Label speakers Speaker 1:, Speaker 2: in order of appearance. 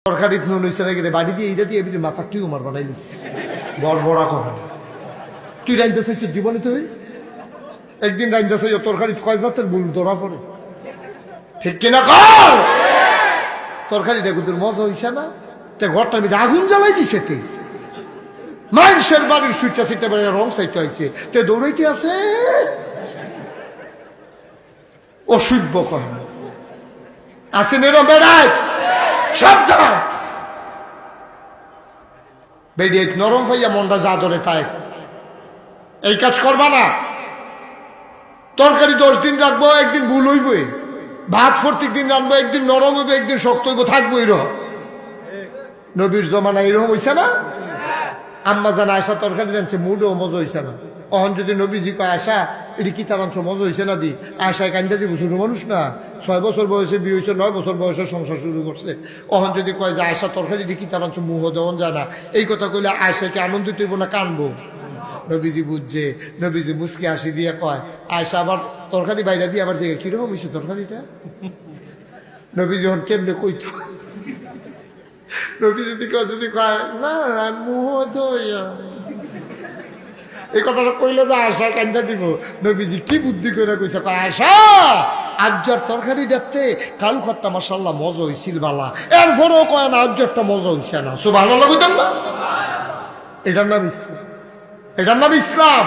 Speaker 1: তরকারি নুন হয়েছে না গেলে বাড়ি দিয়ে এইটা দিয়ে এমনি মাথা টিউমার বানাই নিস বড় বড় কথা তুই রাইনতেছিস তোর জীবনে তুই একদিন রাইনতেছে তরকারি কয় জাতের ভুল ধরা পড়ে ঠিক কিনা কর তরকারিটা কিন্তু মজা হইছে না তে ঘরটার মধ্যে আগুন জ্বালাই দিছে তে মানুষের বাড়ির সুইটটা সিটটা বেড়ে রং সাইডটা হয়েছে তে দৌড়াইতে আছে অসভ্য কর আসেন এরম বেড়ায় সাবধান বেরিয়ে নরম হইয়া মনটা যা ধরে তাই এই কাজ করবা না তরকারি 10 দিন রাখবো একদিন ভুল হইবই ভাত প্রত্যেক দিন রাখবো একদিন নরম হইবে একদিন শক্ত হইব থাকবো এরকম নবীর জমানা এরকম হইছে না আম্মা জানা আয়সা তরকারি রাঁধছে মুডও মজা হইছে না অহন যদি নবীজি কয় আয়সা এটি কি তার অংশ মজা হইছে না দি আয়সায় কান্দা যে ছোট মানুষ না 6 বছর বয়সে বিয়ে হয়েছে 9 বছর বয়সে সংসার শুরু করছে অহন যদি কয় যে আয়সা তরকারি এটি কি তার অংশ মুহ দেওয়ান যায় না এই কথা কইলে আয়সাকে আনন্দিত হইব না কানবো নবীজি বুঝছে নবীজি মুসকি হাসি দিয়ে কয় আয়সা আবার তরকারি বাইরে দিয়ে আবার যে কিরকম হয়েছে তরকারিটা নবীজি যখন কেমনে কইতো নবী যদি কয় না মুহ দইয়া এই কথাটা কইলে যে আয়সা কান্দা দিব নবীজি কি বুদ্ধি করে কইছে কয় আয়সা আজ্জার তরকারি ডাকতে কাল খট্টা মাশাআল্লাহ মজা হইছিল বালা এরপরেও কয় না আজ্জারটা মজা হইছে না সুবহানাল্লাহ কইতেন না এটার নাম ইসলাম এটার নাম ইসলাম